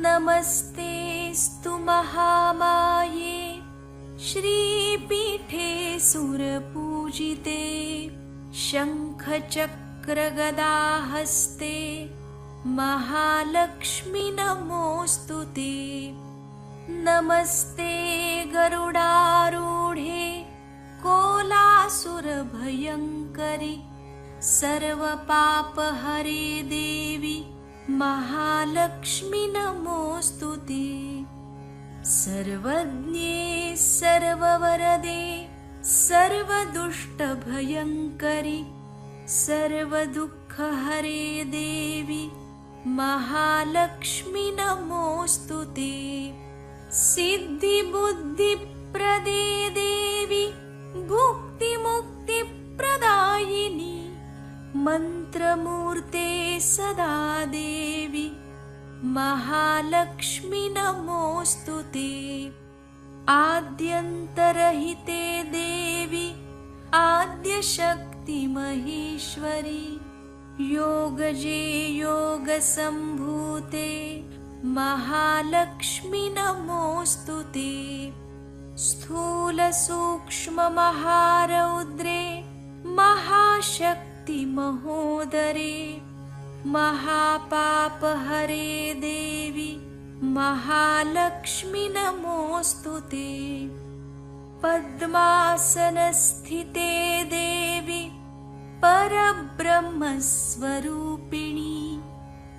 नमस्तेऽस्तु महामाये श्रीपीठे सुरपूजिते शङ्खचक्रगदाहस्ते महालक्ष्मी नमोऽस्तु ते। नमस्ते गरुडारूढे कोलासुरभयङ्करि सर्वपापहरे देवी महालक्ष्मी नमोऽस्तु ते। सर्वज्ञे सर्ववरदे सर्वदुष्टभयङ्करि सर्वदुःखहरे देवी महालक्ष्मी नमोऽस्तु ते। सिद्धिबुद्धिप्रदे देवी भुक्तिमुक्तिप्रदायिनी मन्त्रमूर्ते सदा देवी महालक्ष्मी नमोऽस्तु ते। आद्यन्तरहिते देवी आद्यशक्ति महेश्वरी योगजे योगसम्भूते महालक्ष्मी नमोऽस्तु ते। स्थूलसूक्ष्ममहारौद्रे महाशक्ति महोदरे महापापहरे देवी महालक्ष्मी नमोऽस्तु ते। पद्मासनस्थिते देवी परब्रह्मस्वरूपिणी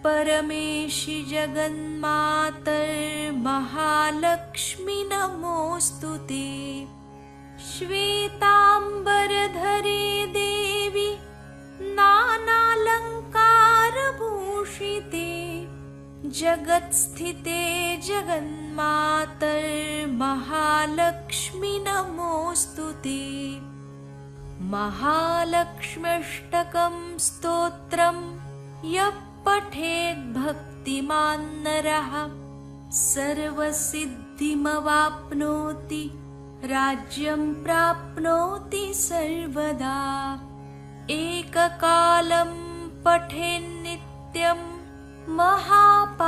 परमेशि जगन्मातर्महालक्ष्मी नमोऽस्तु ते। श्वेताम्बरधरे देवी नानालङ्कारभूषिते जगत्स्थिते जगन्मातर्महालक्ष्मी नमोऽस्तु ते। महालक्ष्म्यष्टकं स्तोत्रं यः पठेत् भक्तिमान् नरः सर्वसिद्धिमवाप्नोति राज्यं प्राप्नोति सर्वदा। एककालं पठेन्नित्यं महापापविनाशनं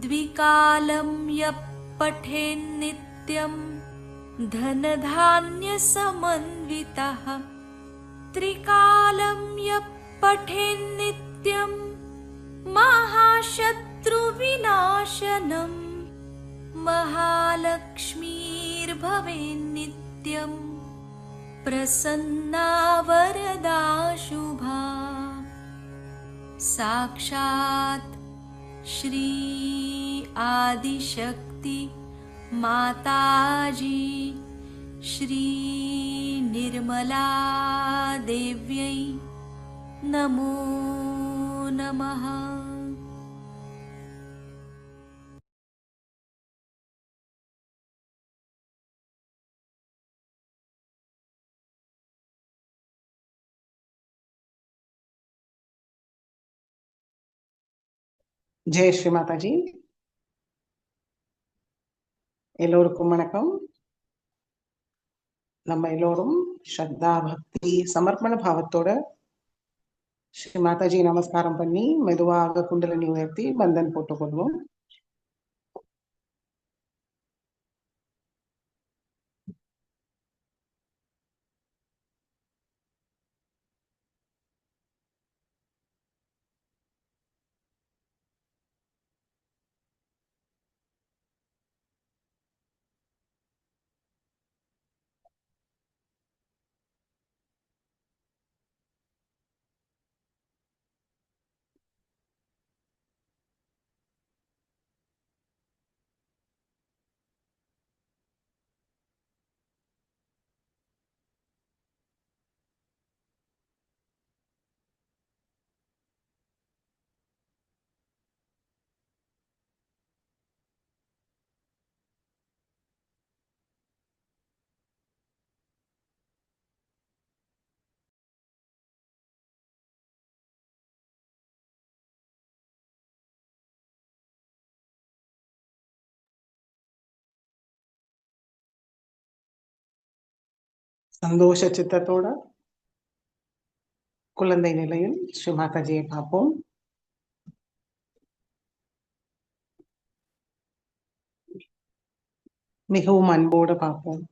द्विकालं यः पठेन्नित्यं धनधान्यसमन्वितः त्रिकालं यः पठेन्नित्यं महाशत्रुविनाशनं महालक्ष्मीर्भवेन्नित्यं प्रसन्ना वरदा शुभा। साक्षात् श्री आदिशक्ति माताजी श्री निर्मला देव्यै नमो नमः। जय श्री माताजी எல்லோருக்கும் வணக்கம் நம்ம எல்லோரும் ஸ்ரத்தா பக்தி சமர்ப்பண பாவத்தோட ஸ்ரீ மாதாஜி நமஸ்காரம் பண்ணி மெதுவாக குண்டலினி உயர்த்தி பந்தன் போட்டுக்கொள்வோம் சந்தோஷ சித்தத்தோட குழந்தை நிலையில் ஸ்ரீ மாதாஜியை பார்ப்போம் மிகவும் அன்போடு பார்ப்போம்.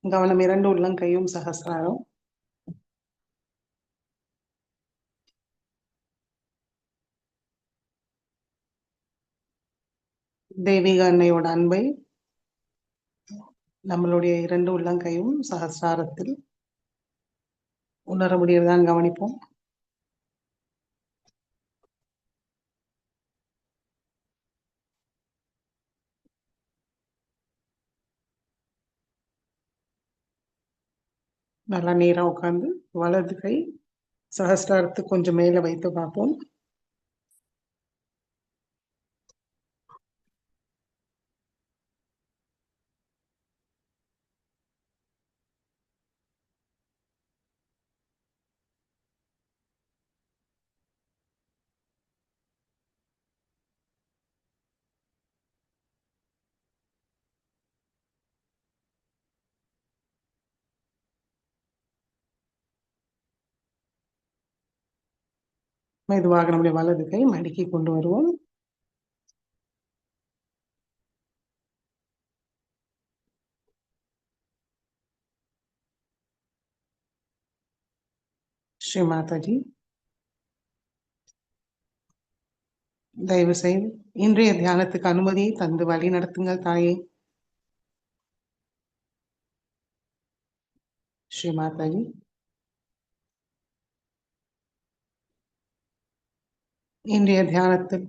கவனம் 2 உள்ளங்கையும் சகஸ்ராரம். தெய்வீக அன்னையோட அன்பை நம்மளுடைய 2 உள்ளங்கையும் சகஸ்ராரத்தில் உணர முடியறதான்னு கவனிப்போம். நல்லா நேரா உட்கார்ந்து வலது கை சகஸ்ராரத்துக்கு கொஞ்சம் மேல வைத்து பார்ப்போம். மெதுவாக நம்முடைய வலது கை மடக்கி கொண்டு வருவோம். ஸ்ரீ மாதாஜி, தயவு செய்து இன்றைய தியானத்துக்கு அனுமதியை தந்து வழி நடத்துங்கள் தாயே. ஸ்ரீ மாதாஜி, இன்றைய தியானத்தில்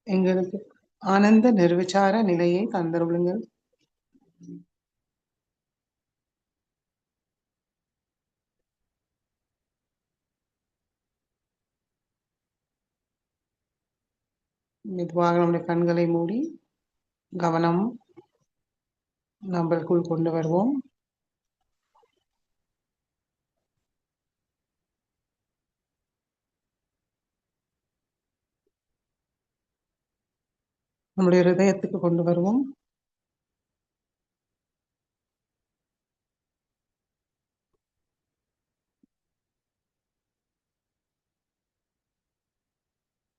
எங்களுக்கு ஆனந்த நிர்விச்சார நிலையை தந்தருளுங்கள். மெதுவாக நம்முடைய கண்களை மூடி கவனம் நம்மளுக்குள் கொண்டு வருவோம். நம்முடைய ஹிருதயத்துக்கு கொண்டு வருவோம்.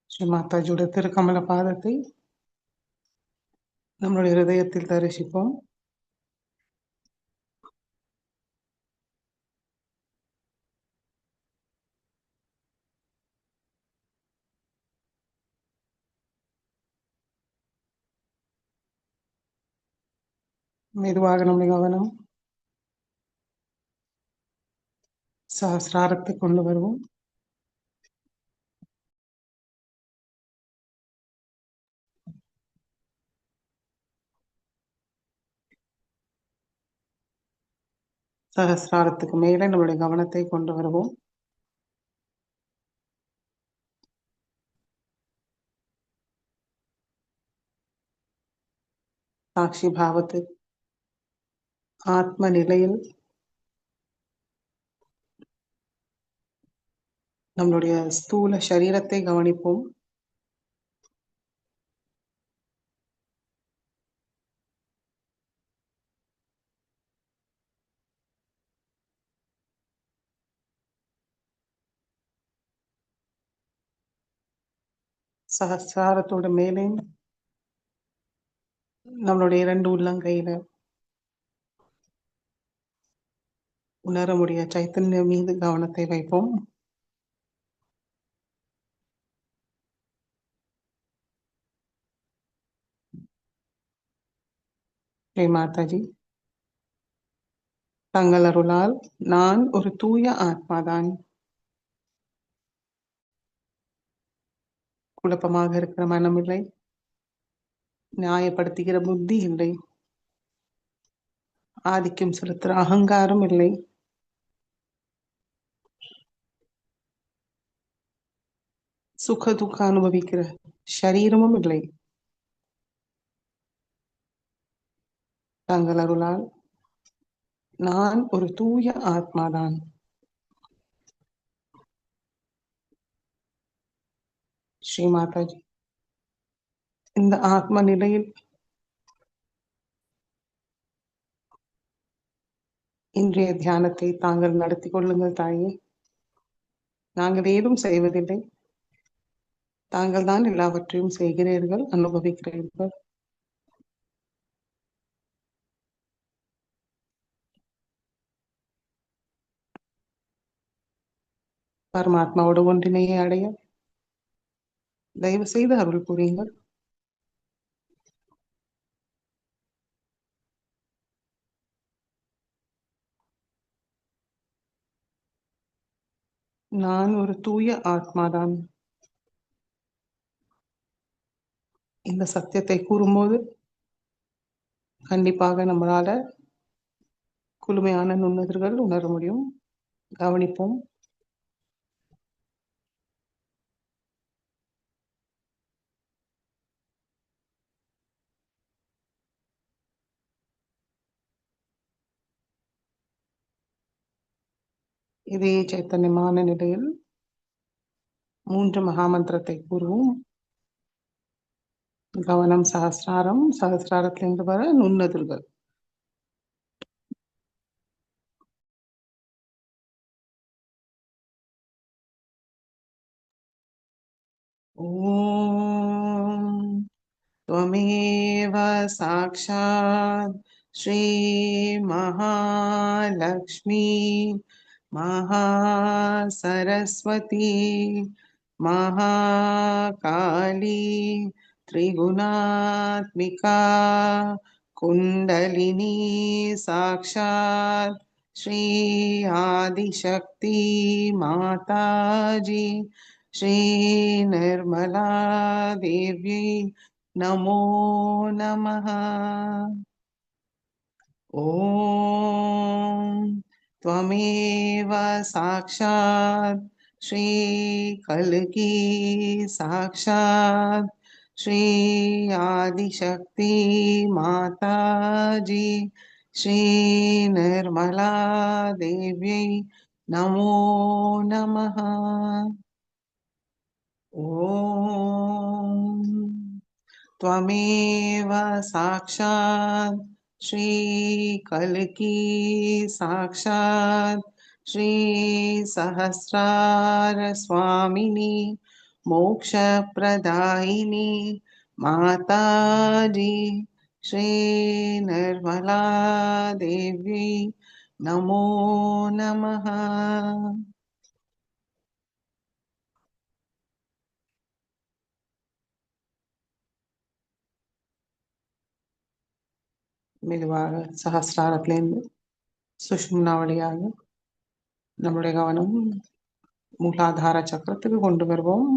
ஸ்ரீ மாதாஜியோட திருக்கமல பாதத்தை நம்முடைய ஹிருதயத்தில் தரிசிப்போம். மெதுவாக நம்முடைய கவனம் சஹஸ்ராரத்தை கொண்டு வருவோம். சஹஸ்ராரத்துக்கு மேலே நம்முடைய கவனத்தை கொண்டு வருவோம். சாட்சி பாவத்தில் ஆத்ம நிலையில் நம்மளுடைய ஸ்தூல சரீரத்தை கவனிப்போம். சஹஸ்ராரத்தோட மேலே நம்மளுடைய 2 உள்ளங்கையில உணர முடிய சைத்தன்யம் மீது கவனத்தை வைப்போம். ஸ்ரீ மாதாஜி, தங்கள் அருளால் நான் ஒரு தூய ஆத்மாதான். குழப்பமாக இருக்கிற மனம் இல்லை, நியாயப்படுத்துகிற புத்தி இல்லை, ஆதிக்கம் செலுத்துகிற அகங்காரம் இல்லை, சுக துக்க அனுபவிக்கிற சரீரமும் இல்லை. தங்கள் அருளால் நான் ஒரு தூய ஆத்மாதான். ஸ்ரீ மாதாஜி, இந்த ஆத்ம நிலையில் இன்றைய தியானத்தை தாங்கள் நடத்தி கொள்ளுங்கள் தாயே. நாங்கள் ஏதும் செய்வதில்லை, தாங்கள் தான் எல்லாவற்றையும் செய்கிறீர்கள், அனுபவிக்கிறீர்கள். பரமாத்மாவோட ஒன்றினையை அடைய தயவு செய்து அருள் புரியுங்கள். நான் ஒரு தூய ஆத்மாதான். இந்த சத்தியத்தை கூறும்போது கண்டிப்பாக நம்மளால குளுமையான நுண்ணுதல்கள் உணர முடியும். கவனிப்போம். இதே சைத்தன்யமான நிலையில் 3 மகாமந்திரத்தை கூறுவோம். கவனம் சஹஸ்ராரம், சஹஸ்ராரத்திலிருந்து வர நுண்ணதிர்கள். ஓம் त्वमेव साक्षात् श्री महालक्ष्मी महासरस्वती महाकाली त्रिगुणात्मिका कुण्डलिनी साक्षात् श्री आदिशक्ति माताजी श्री निर्मला देवी नमो नमः। ॐ त्वमेव साक्षात् श्री कल्की साक्षात् श्री आदिशक्ति माताजी श्री निर्मला देव्यै नमो नमः। ॐ त्वमेव साक्षात् श्री कल्की साक्षात् श्री सहस्रार स्वामिनी मोक्षप्रदायिनी माताजी श्री निर्मला देवी नमो नमः। மெதுவாக சஹஸ்ராரத்திலிருந்து சுஷ்மனா வழியாக நம்முடைய கவனம் மூலாதார சக்கரத்துக்கு கொண்டு வருவோம்.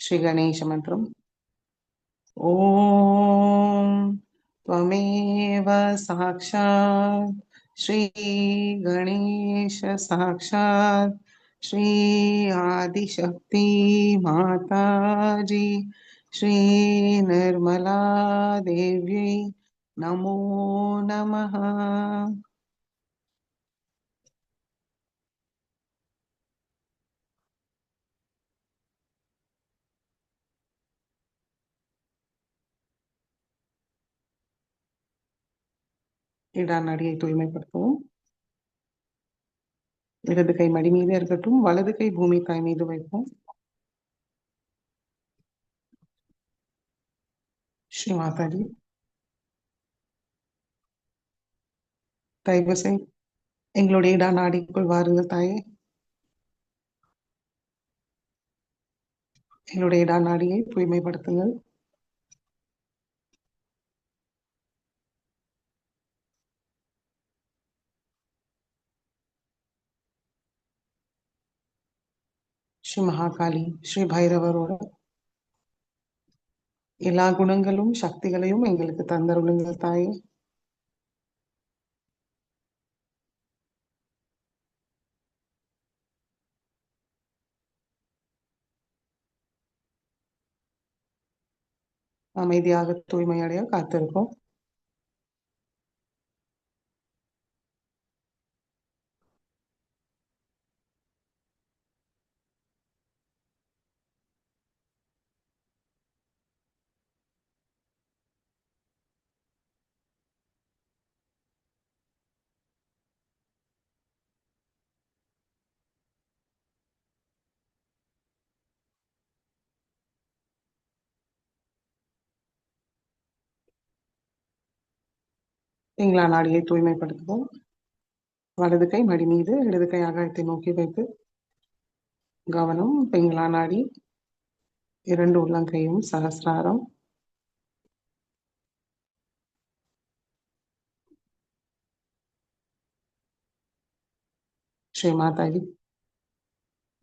ஸ்ரீ கணேச மந்திரம். ஓம் त्वमेव साक्षात् श्री गणेश साक्षात् श्री आदिशक्ति माताजी श्री निर्मला देव्यै नमो नमः। இடா நடியை தூய்மைப்படுத்துவோம். இடது கை மடி மீது இருக்கட்டும், வலது கை பூமி தாய் மீது வைப்போம். ஸ்ரீ மாதாஜி தயவு செய்து எங்களுடைய இடா நாடிக்குள் வாருங்கள் தாயே. எங்களுடைய இடா நாடியை தூய்மைப்படுத்துங்கள். ஸ்ரீ மகாகாளி ஸ்ரீ பைரவரோட எல்லா குணங்களும் சக்திகளையும் எங்களுக்கு தந்தருளுங்கள் தாயே. அமைதியாக தூய்மையடைய காத்திருக்கோம். பிங்களா நாடியை தூய்மைப்படுத்துவோம். வலது கை மடி மீது, இடது கை ஆகாயத்தை நோக்கி வைத்து கவனம் பிங்களா நாடி, 2 உள்ளங்கையும் சகஸ்ராரம். ஸ்ரீ மாதாஜி,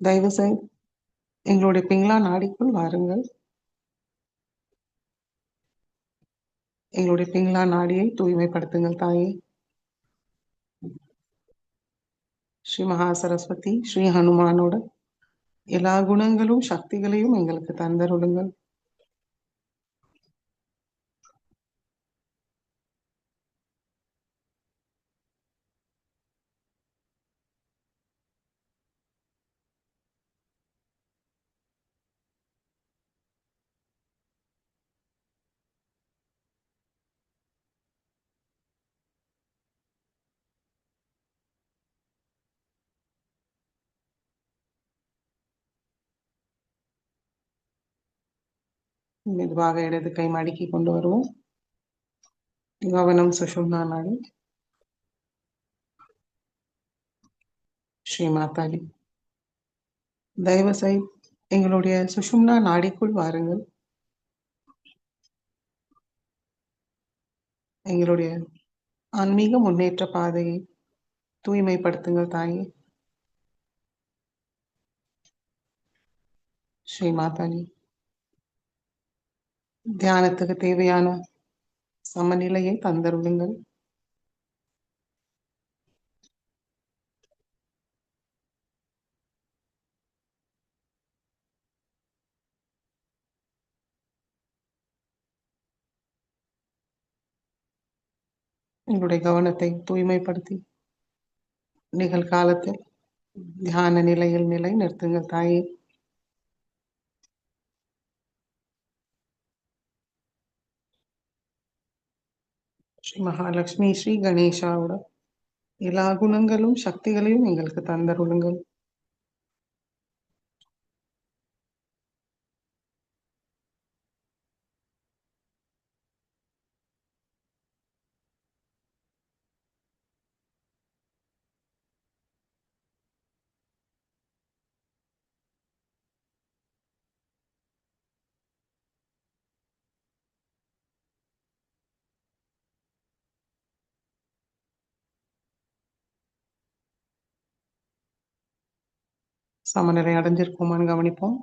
தயவு செய்து எங்களுடைய பிங்களா நாடிக்குள் வாருங்கள். எங்களுடைய பிங்களா நாடியை தூய்மைப்படுத்துங்கள் தாயே. ஸ்ரீ மகா சரஸ்வதி, ஸ்ரீ ஹனுமானோட எல்லா குணங்களும் சக்திகளையும் எங்களுக்கு தந்தருளுங்கள். மெதுவாக இடது கை மடக்கி கொண்டு வருவோம். கவனம் சுஷும்னா நாடி. ஸ்ரீ மாதாஜி, தயவு செய்து எங்களுடைய சுஷும்னா நாடிக்குள் வாருங்கள். எங்களுடைய ஆன்மீக முன்னேற்ற பாதையை தூய்மைப்படுத்துங்கள் தாயே. ஸ்ரீ மாதாஜி, தியானத்துக்கு தேவையான சமநிலையை தந்தருளுங்கள். எங்களுடைய கவனத்தை தூய்மைப்படுத்தி நிகழ்காலத்தில் தியான நிலையில் நிலை நிறுத்துங்கள் தாயே. ஸ்ரீ மகாலட்சுமி, ஸ்ரீ கணேஷாவோட எல்லா குணங்களும் சக்திகளையும் எங்களுக்கு தந்தருளுங்கள். சமநிலை அடைஞ்சிருக்கோமான்னு கவனிப்போம்.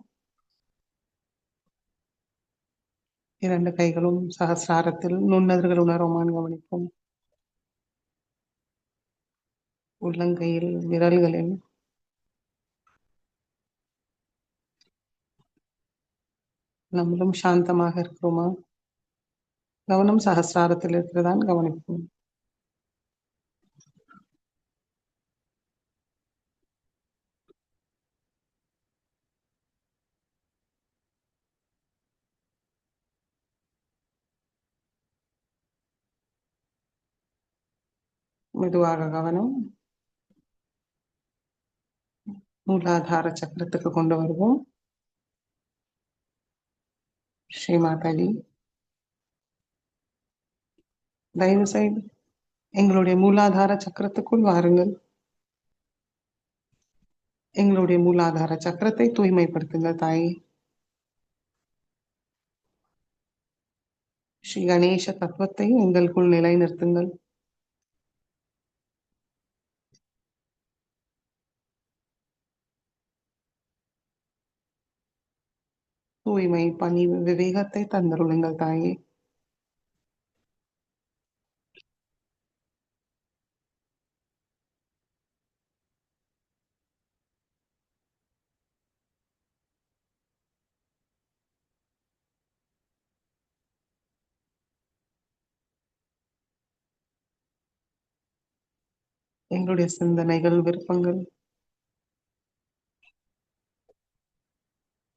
2 கைகளும் சகசிராரத்தில் நுண்ணதர்கள் உணருமான்னு கவனிப்போம். உள்ளங்கையில் விரல்களில் நம்மளும் சாந்தமாக இருக்கிறோமா? கவனம் சகசிராரத்தில் இருக்கிறதான் கவனிப்போம். மெதுவாக கவனம் மூலாதார சக்கரத்துக்கு கொண்டு வருவோம். ஸ்ரீ மாதாஜி, தயவு செய்து எங்களுடைய மூலாதார சக்கரத்துக்குள் வாருங்கள். எங்களுடைய மூலாதார சக்கரத்தை தூய்மைப்படுத்துங்கள் தாயே. ஸ்ரீ கணேச தத்துவத்தை எங்களுக்குள் நிலைநிறுத்துங்கள். தூய்மை, பணிவு, விவேகத்தை தந்தருளுங்கள் தாயே. எங்களுடைய சிந்தனைகள், விருப்பங்கள்,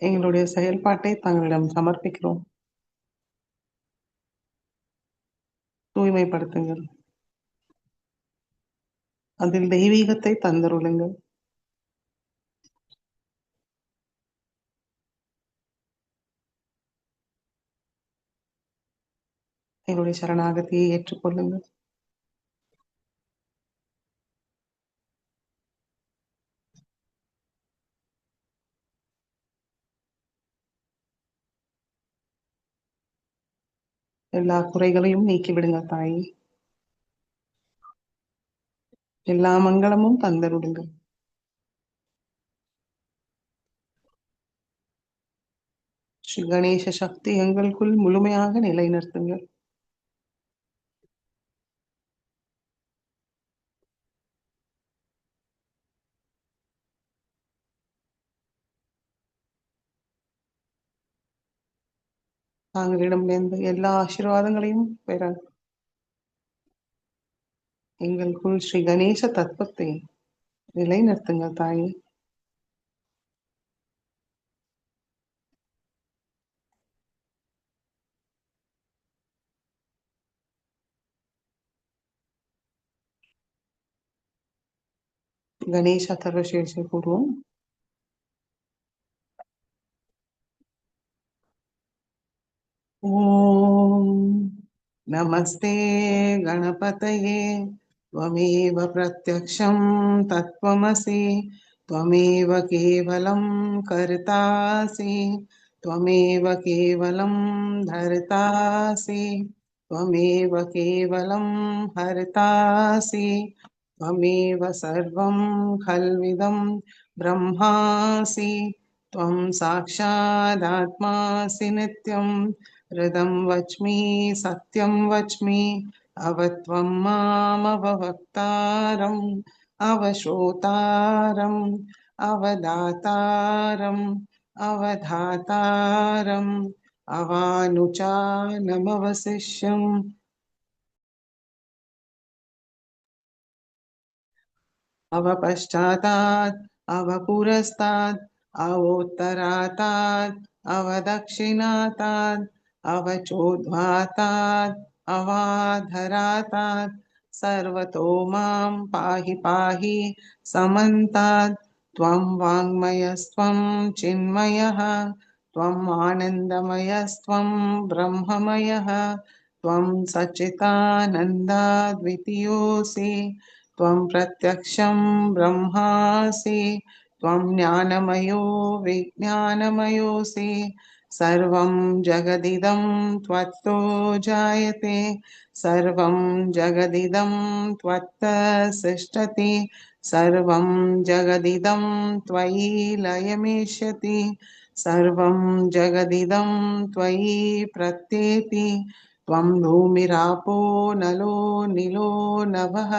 எங்களுடைய செயல்பாட்டை தங்களிடம் சமர்ப்பிக்கிறோம். தூய்மைப்படுத்துங்கள். அதில் தெய்வீகத்தை தந்தருளுங்கள். எங்களுடைய சரணாகதியை ஏற்றுக்கொள்ளுங்கள். எல்லா குறைகளையும் நீக்கி விடுங்க தாயே. எல்லா மங்களமும் தந்தருடுங்க. ஸ்ரீ கணேச சக்தி எங்களுக்குள் முழுமையாக நிலைநிறுத்துங்க. தாங்களிடமிருந்து எல்லா ஆசீர்வாதங்களையும் பெற எங்களுக்குள் ஸ்ரீ கணேச தத்துவத்தை நிலைநிறுத்துங்க தாயே. गणेश अथर्वशीर्ष पूर्वम् ॐ नमस्ते गणपतये त्वमेव प्रत्यक्षं तत्त्वमसि त्वमेव केवलं कर्तासि त्वमेव केवलं धर्तासि त्वमेव केवलं हर्तासि त्वमेव सर्वं खल्विदं ब्रह्मासि त्वं साक्षादात्मासि नित्यं हृदं वच्मि सत्यं वच्मि अवत्वं मामवक्तारम् अवश्रोतारम् अवदातारम् अवधातारम् अवानुचानमवशिष्यम् अवपश्चातात् अवपुरस्तात् अवोत्तरातात् अवदक्षिणातात् अवचोद्ध्वातात् अवाधरातात् सर्वतो मां पाहि पाहि समन्तात् त्वं वाङ्मयस्त्वं चिन्मयः त्वम् आनन्दमयस्त्वं ब्रह्ममयः त्वं सच्चिदानन्दाद्वितीयोऽसि त्वं प्रत्यक्षं ब्रह्मासि त्वं ज्ञानमयो विज्ञानमयोऽसि सर्वं जगदिदं त्वत्तो जायते सर्वं जगदिदं त्वत्तः सृष्टति सर्वं जगदिदं त्वयि लयमेष्यति सर्वं जगदिदं त्वयि प्रत्येति त्वं भूमिरापो नलो निलो नभः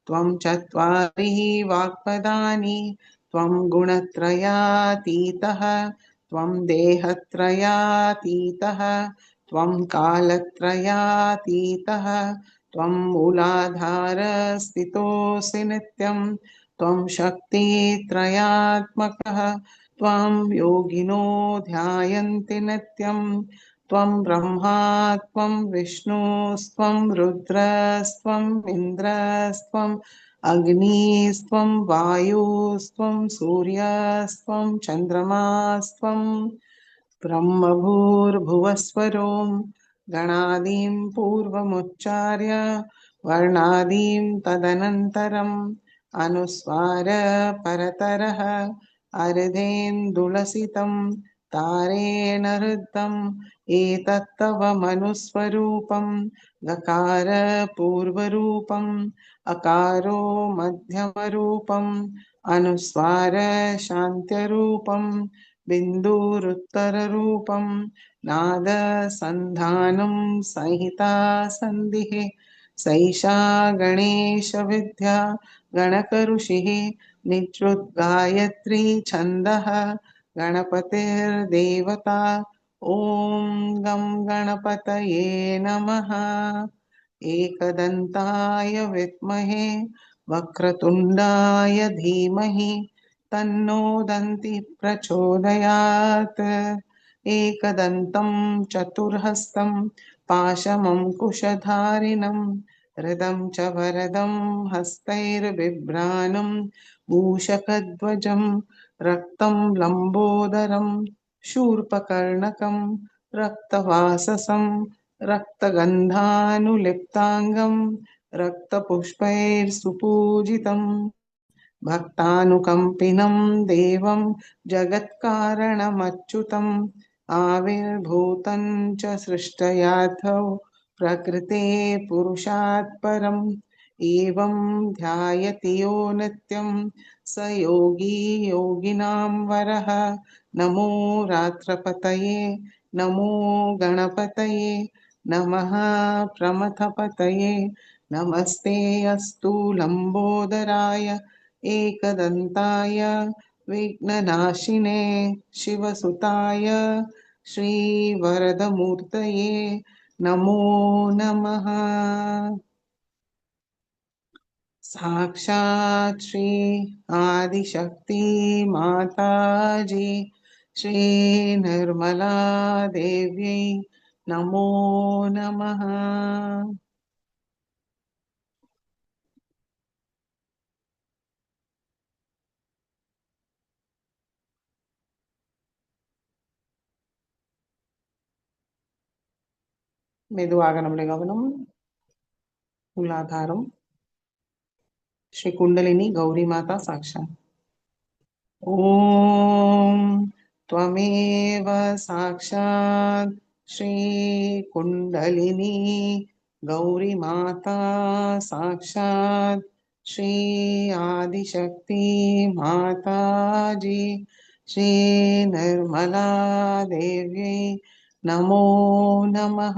त्वं चत्वारि वाक्पदानि त्वं गुणत्रयातीतः त्वं देहत्रयातीतः त्वं कालत्रयातीतः त्वं मूलाधारस्थितोऽसि नित्यं त्वं शक्तित्रयात्मकः त्वां योगिनो ध्यायन्ति नित्यं त्वं ब्रह्मा त्वं विष्णुस्त्वं रुद्रस्त्वम् इन्द्रस्त्वम् अग्निस्त्वं वायुस्त्वं सूर्यस्त्वं चन्द्रमास्त्वं ब्रह्मभूर्भुवस्वरों गणादीं पूर्वमुच्चार्य वर्णादीं तदनन्तरम् अनुस्वार परतरः अर्धेन्दुलसितं तारेण रुद्धम् एतत्तव मनुस्वरूपं गकार पूर्वरूपम् अकारो मध्यमरूपम् अनुस्वार शान्त्यरूपम् बिन्दुरुत्तररूपम् नादसन्धानं संहिता सन्धिः सैषा गणेशविद्या गणकऋषिः निजृद्गायत्री छन्दः गणपतिर्देवता ॐ गं गणपतये नमः एकदन्ताय विद्महे वक्रतुण्डाय धीमहि तन्नो दन्ति प्रचोदयात् एकदन्तं चतुर्हस्तं पाशमङ्कुशधारिणं हृदं च वरदं हस्तैर्बिभ्राणं मूषकध्वजं रक्तं लम्बोदरं शूर्पकर्णकं रक्तवाससं रक्तगन्धानुलिप्ताङ्गं रक्तपुष्पैर्सुपूजितं भक्तानुकम्पिनं देवं जगत्कारणमच्युतम् आविर्भूतं च सृष्टयाथो प्रकृते पुरुषात् परम् एवं ध्यायति यो नित्यं स योगी योगिनां वरः। नमो रात्रपतये नमो गणपतये नमः प्रमथपतये नमस्ते अस्तु लम्बोदराय एकदन्ताय विघ्ननाशिने शिवसुताय श्रीवरदमूर्तये नमो नमः। साक्षात् श्री आदिशक्ति माताजी श्री निर्मला देव्यै नमो नमः। மெதுவாக நம்முடைய கவனம் மூலாதாரம் ஸ்ரீ குண்டலினி கௌரி மாதா சாக்ஷாத். ॐ त्वमेव साक्षात् श्री कुण्डलिनी गौरी माता साक्षात् श्री आदिशक्ति माताजी श्री निर्मला देव्यै नमो नमः।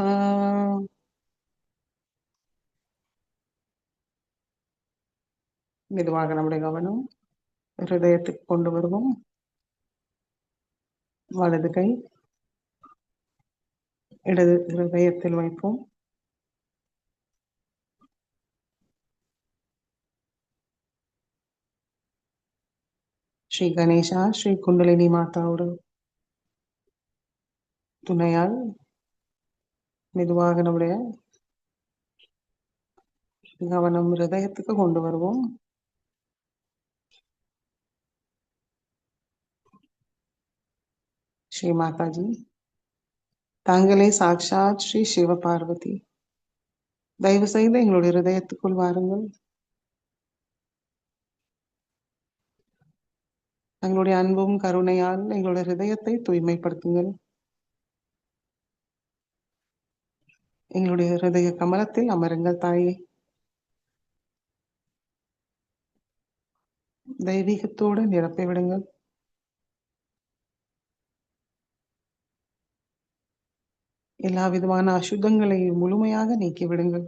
மெதுவாக நம்முடைய கவனம் ஹிருதயத்துக்கு கொண்டு வருவோம். வலது கை இடது ஹிருதயத்தில் வைப்போம். ஸ்ரீ கணேசா ஸ்ரீ குண்டலினி மாதாவோட துணையால் மெதுவாக நம்முடைய கவனம் ஹிருதயத்துக்கு கொண்டு வருவோம். ஸ்ரீ மாதாஜி தாங்களே சாக்ஷாத் ஸ்ரீ சிவ பார்வதி. தயவு செய்து எங்களுடைய ஹிருதயத்துக்குள் வாருங்கள். எங்களுடைய அன்பும் கருணையால் எங்களுடைய ஹிருதயத்தை தூய்மைப்படுத்துங்கள். எங்களுடைய ஹிருதய கமலத்தில் அமருங்கள் தாயே. தெய்வீகத்தோடு நிரப்பி விடுங்கள். எல்லா விதமான அசுத்தங்களை முழுமையாக நீக்கி விடுங்கள்.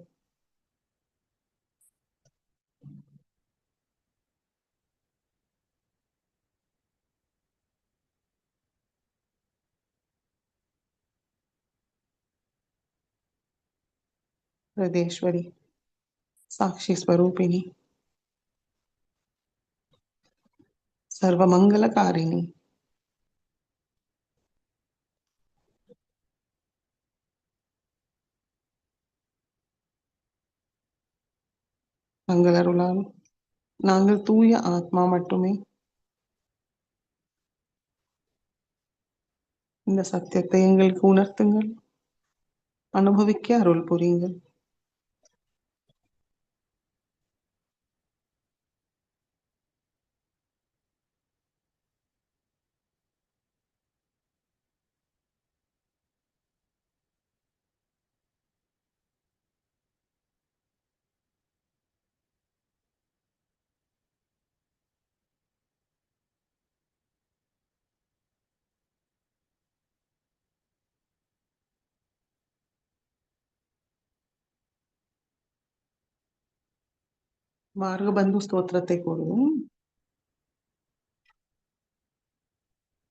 ஹிருதேஸ்வரி சாட்சி ஸ்வரூபிணி சர்வமங்கலகாரிணி மங்களருளால் நாங்கள் தூய ஆத்மா மட்டுமே. இந்த சத்தியத்தை எங்களுக்கு உணர்த்துங்கள். அனுபவிக்க அருள் புரியுங்கள். மார்கபந்து ஸ்தோத்திரத்தை கூறுவோம்.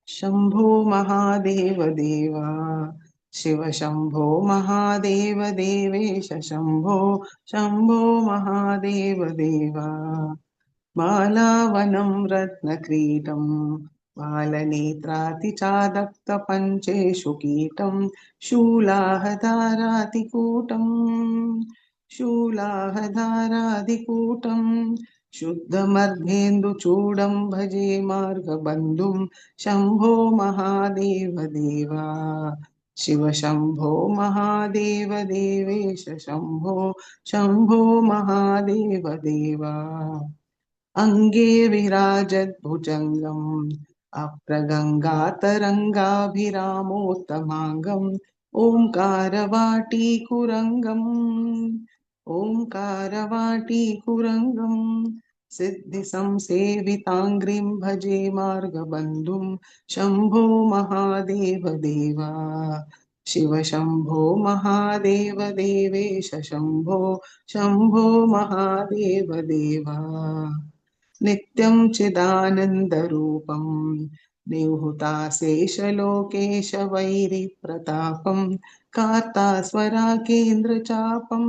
शम्भो महादेव देवा शिव शम्भो महादेव देवेश शम्भो शम्भो महादेव देवा बालावनं रत्नक्रीटं बालनेत्रातिचादक्तपञ्चेषु कीटं शूलाहधारादिकूटं शुद्धमर्धेन्दुचूडं भजे मार्गबन्धुं शम्भो महादेव देवा शिव शम्भो महादेव देवेश शम्भो शम्भो महादेव देवा अङ्गे विराजद्भुजङ्गम् अप्रगङ्गातरङ्गाभिरामोत्तमाङ्गम् ओङ्कारवाटीकुरङ्गम् ओङ्कारवाटीकुरङ्गम् सिद्धिसंसेविताङ्घ्रिं भजे मार्गबन्धुं शम्भो महादेव देवा शिव शम्भो महादेव देवेश शम्भो शम्भो महादेव देवा नित्यं चिदानन्दरूपं निहुताशेषलोकेश वैरिप्रतापं कार्तास्वराकेन्द्रचापं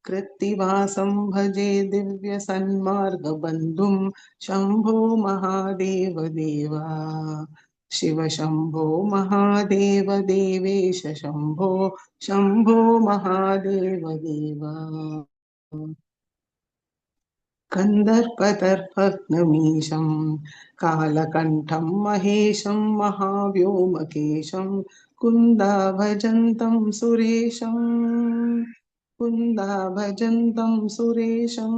कृत्तिवासं भजे दिव्यसन्मार्गबन्धुं शम्भो महादेव देवा शिव शम्भो महादेव देवेश शम्भो शम्भो महादेव देवा कन्दर्पदर्पघ्नमीशं कालकण्ठं महेशं महाव्योमकेशं कुन्दाभजन्तं सुरेशं कुन्दाभजन्तं सुरेशं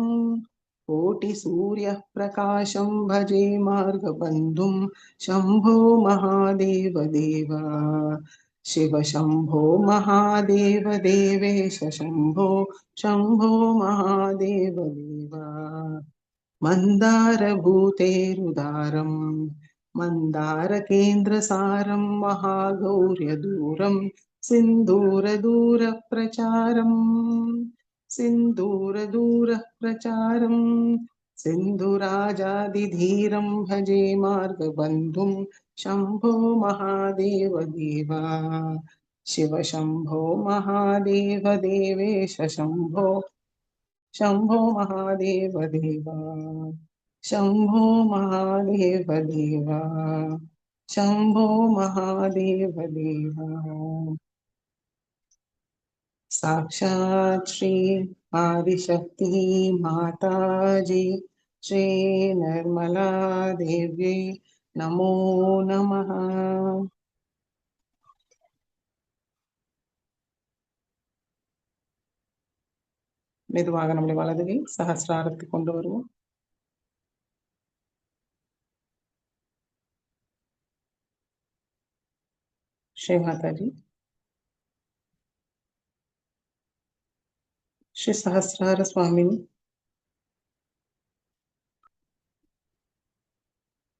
कोटिसूर्यः प्रकाशं भजे मार्गबन्धुं शम्भो महादेव देवा शिव शम्भो महादेव देवेश शम्भो शम्भो महादेव देवा मन्दारभूतेरुदारं मन्दारकेन्द्रसारं महागौर्यदूरं सिन्दूरदूरप्रचारम् सिन्दूरदूरप्रचारम् सिन्धुराजादिधीरं भजे मार्गबन्धुं शम्भो महादेव देवा शिव शम्भो महादेव देवेश शम्भो शम्भो महादेव देवा शम्भो महादेव देवा शम्भो महादेव देवा साक्षात् श्री आदिशक्ति माताजी श्री निर्मला देव्यै नमो नमः மெதுவாக நம்முடைய வலதுகை சஹஸ்ராரத்தை கொண்டு வருவோம். श्री माताजी श्री सहस्रार स्वामिनी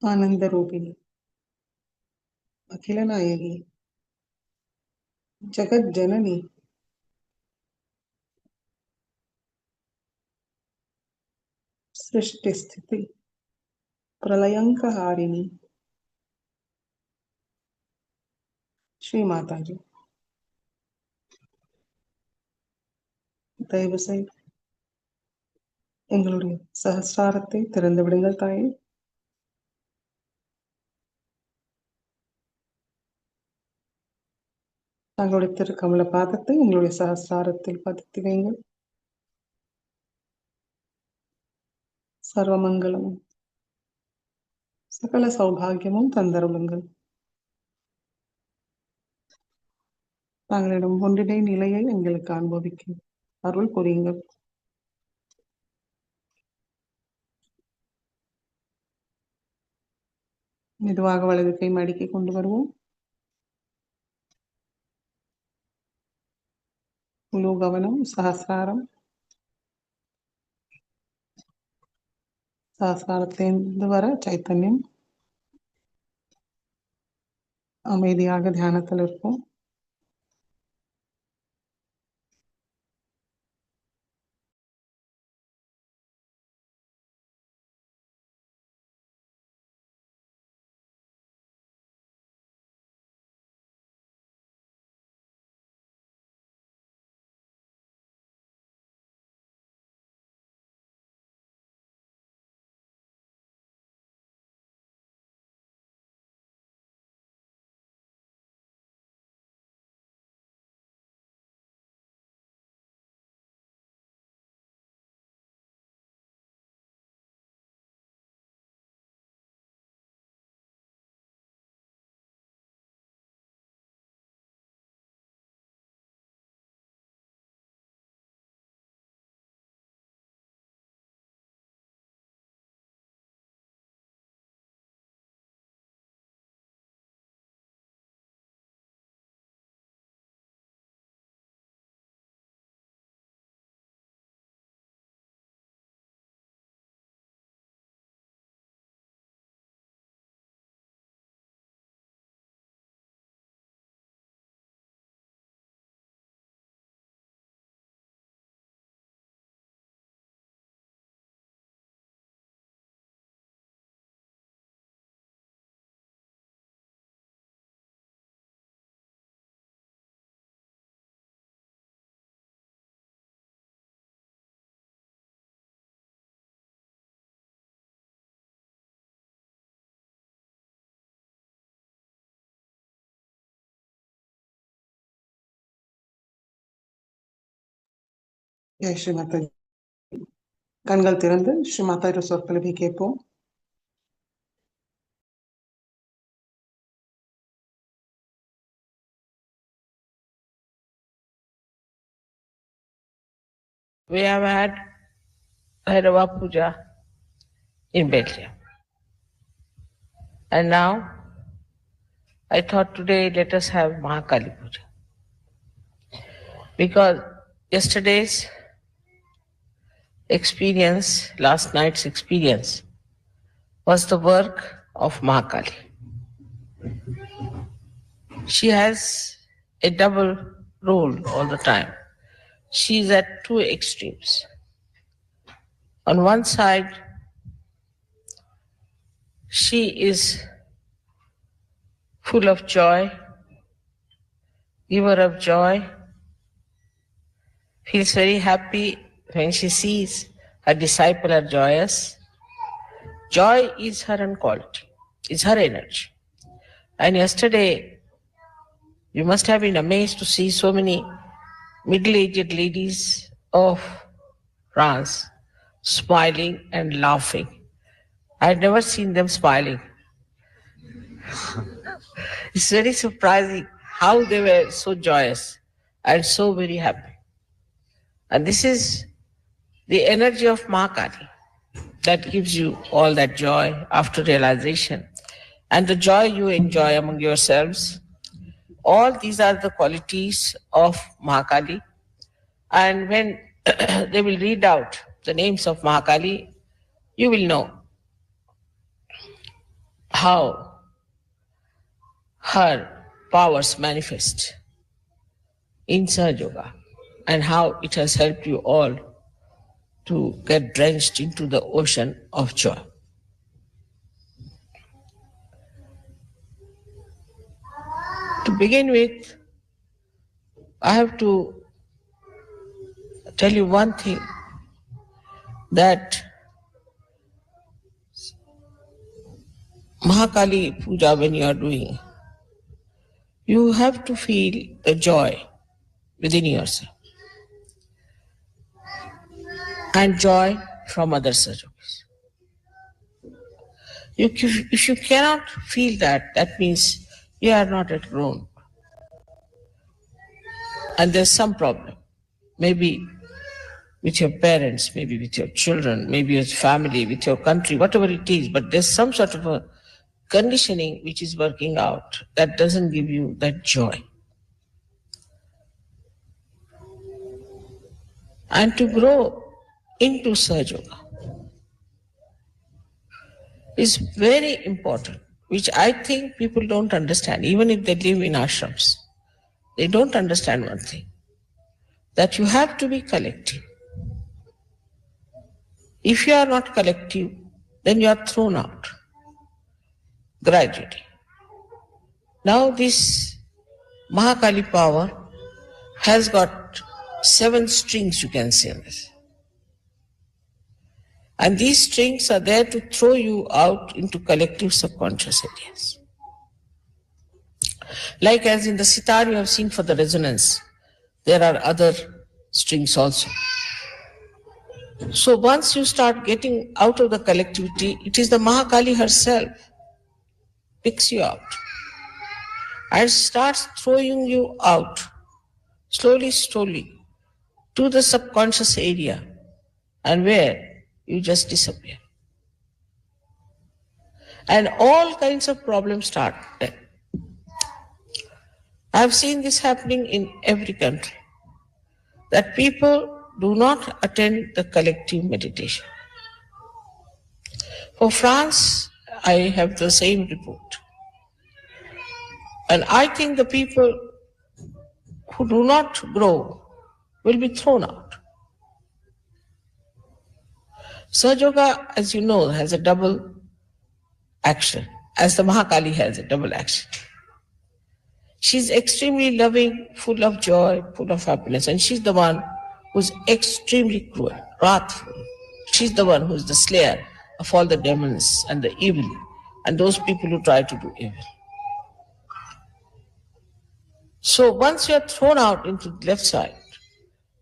आनंद रूपिणी अखिल नायकी जगत जननी सृष्टि स्थिति प्रलयंकहारिणी श्री माताजी தயவு செய்து எங்களுடைய சஹஸ்ராரத்தை திறந்து விடுங்கள் தாயே. தங்களுடைய திருக்கமல பாதத்தை எங்களுடைய சஹஸ்ராரத்தில் பதித்து வைங்கள். சர்வமங்கலமும் சகல சௌபாகியமும் தந்தருளுங்கள். தங்களிடம் ஒன்றினை நிலையை எங்களுக்கு அனுபவிக்கும் அருள் புரியுங்கள். மெதுவாக வலது கை மடிக்கி கொண்டு வருவோம். முழு கவனம் சஹஸ்ராரம். சஹஸ்ராரத்திலிருந்து வர சைத்தன்யம். அமைதியாக தியானத்தில் இருப்போம். ஜெய் ஸ்ரீ மாதா. கண்கள் திறந்து ஸ்ரீ மாதாஜி சொற்பொழிவை கேட்போம். We have had Bhairava Puja in Bethlehem. And now I thought today let us have Mahakali Puja. Because yesterday's experience, last night's experience, was the work of Mahakali. She has a double role all the time. She is at two extremes. On one side, she is full of joy, giver of joy, feels very happy when she sees her disciple are joyous. Joy is her own quality, is her energy. And yesterday, you must have been amazed to see so many middle-aged ladies of France smiling and laughing. I had never seen them smiling. It's very surprising how they were so joyous and so very happy. And this is the energy of Mahakali that gives you all that joy after realization. And the joy you enjoy among yourselves, all these are the qualities of Mahakali. And when they will read out the names of Mahakali, you will know how her powers manifest in Sahajya and how it has helped you all to get drenched into the ocean of joy. To begin with, I have to tell you one thing, that Mahakali Puja, when you are doing, you have to feel the joy within yourself and joy from other Sahajas. If you cannot feel that, that means you are not yet grown. And there's some problem. Maybe with your parents, maybe with your children, maybe with family, with your country, whatever it is, but there's some sort of a conditioning which is working out that doesn't give you that joy. And to grow into Sahajya is very important, which I think people don't understand, even if they live in ashrams. They don't understand one thing, that you have to be collective. If you are not collective, then you are thrown out gradually. Now this Mahakali power has got 7 strings, you can say this. And these strings are there to throw you out into collective subconscious areas. Like as in the sitar you have seen for the resonance, there are other strings also. So once you start getting out of the collectivity, it is the Mahakali herself picks you out and starts throwing you out slowly to the subconscious area, and where you just disappear. And all kinds of problems start then. I have seen this happening in every country, that people do not attend the collective meditation. For France, I have the same report. And I think the people who do not grow will be thrown out. Sahajya, as you know, has a double action, as the Mahakali has a double action. She's extremely loving, full of joy, full of happiness, and she's the one who's extremely cruel, wrathful. She's the one who's the slayer of all the demons and the evil and those people who try to do evil. So once you are thrown out into the left side,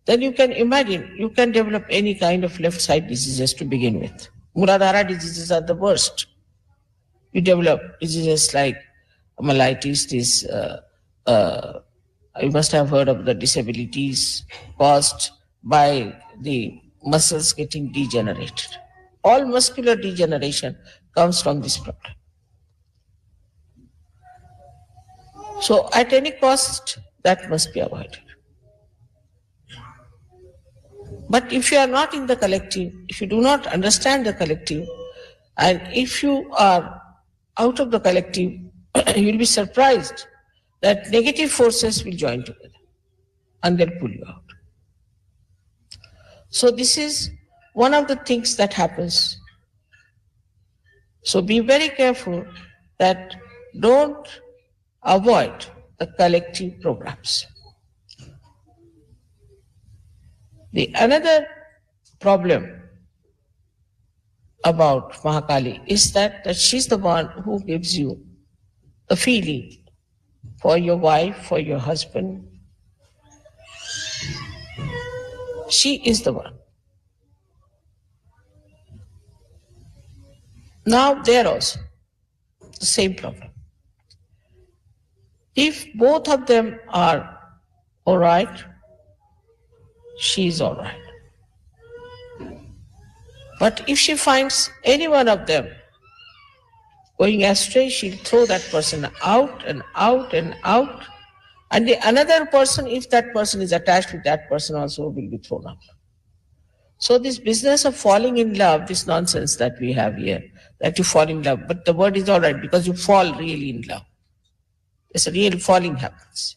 then you can imagine you can develop any kind of left side diseases to begin with. Muladhara diseases are the worst. You develop diseases like myelitis, you must have heard of the disabilities caused by the muscles getting degenerated. All muscular degeneration comes from this problem. So at any cost, that must be avoided. But if you are not in the collective, if you do not understand the collective, and if you are out of the collective, you will be surprised that negative forces will join together and they'll pull you out. So this is one of the things that happens. So be very careful that don't avoid the collective programs. The another problem about Mahakali is that she's the one who gives you the feeling for your wife, for your husband. She is the one. Now there also, the same problem. If both of them are all right, she is all right. But if she finds any one of them going astray, she'll throw that person out and out and out. And the another person, if that person is attached to that person also, will be thrown out. So this business of falling in love, this nonsense that we have here, that you fall in love, but the word is all right because you fall really in love. There's a real falling happens.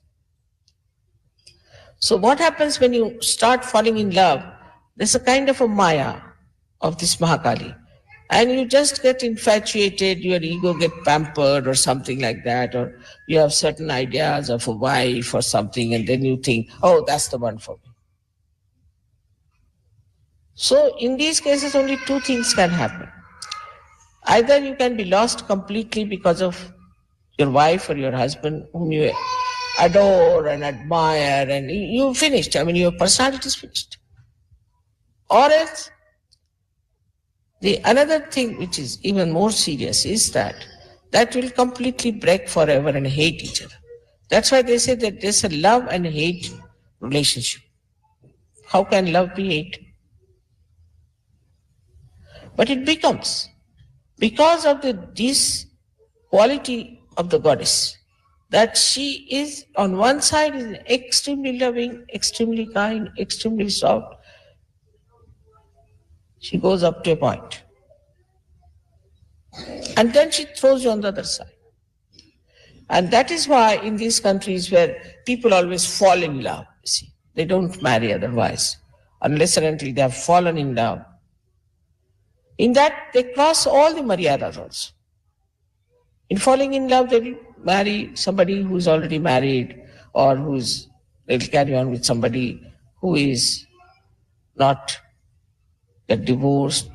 So what happens when you start falling in love? There's a kind of a maya of this Mahakali. And you just get infatuated, your ego get pampered or something like that, or you have certain ideas of a wife or something, and then you think, oh, that's the one for me. So in these cases, only two things can happen. Either you can be lost completely because of your wife or your husband whom you adore and admire, and you finished. I mean, your personality is finished. Or else, the another thing which is even more serious is that will completely break forever and hate each other. That's why they say that there's a love and hate relationship. How can love be hate? But it becomes because of this quality of the goddess, that she is on one side is extremely loving, extremely kind, extremely soft. She goes up to a point. And then she throws you on the other side. And that is why in these countries where people always fall in love, see, they don't marry otherwise, unless and until they have fallen in love. In that, they cross all the maryadas also. In falling in love, they will marry somebody who is already married, or they'll carry on with somebody who is not get divorced,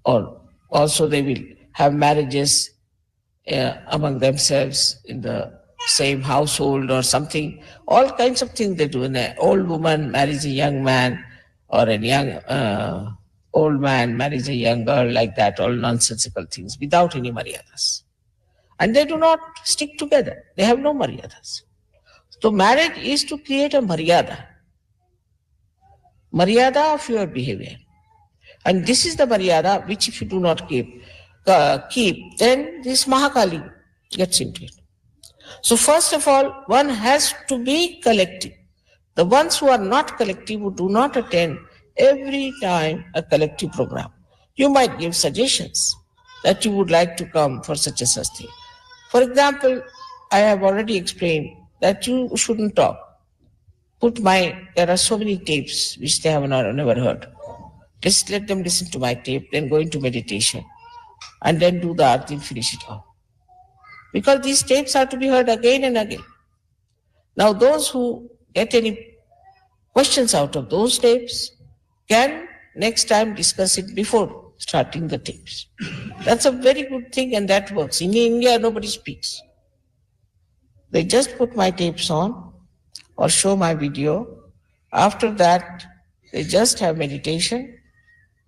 or also they will have marriages among themselves in the same household or something. All kinds of things they do. An old woman marries a young man, or a young old man marries a young girl, like that, all nonsensical things without any maryadas. And they do not stick together. They have no maryadas. So marriage is to create a maryada of your behavior. And this is the maryada which if you do not keep, then this Mahakali gets into it. So first of all, one has to be collective. The ones who are not collective, who do not attend every time a collective program, you might give suggestions that you would like to come for such and such thing. For example, I have already explained that you shouldn't talk. There are so many tapes which they have never heard. Just let them listen to my tape, then go into meditation, and then do the arti and finish it off. Because these tapes are to be heard again and again. Now those who get any questions out of those tapes can next time discuss it before starting the tapes. That's a very good thing, and that works. In India, nobody speaks. They just put my tapes on or show my video, After that, they just have meditation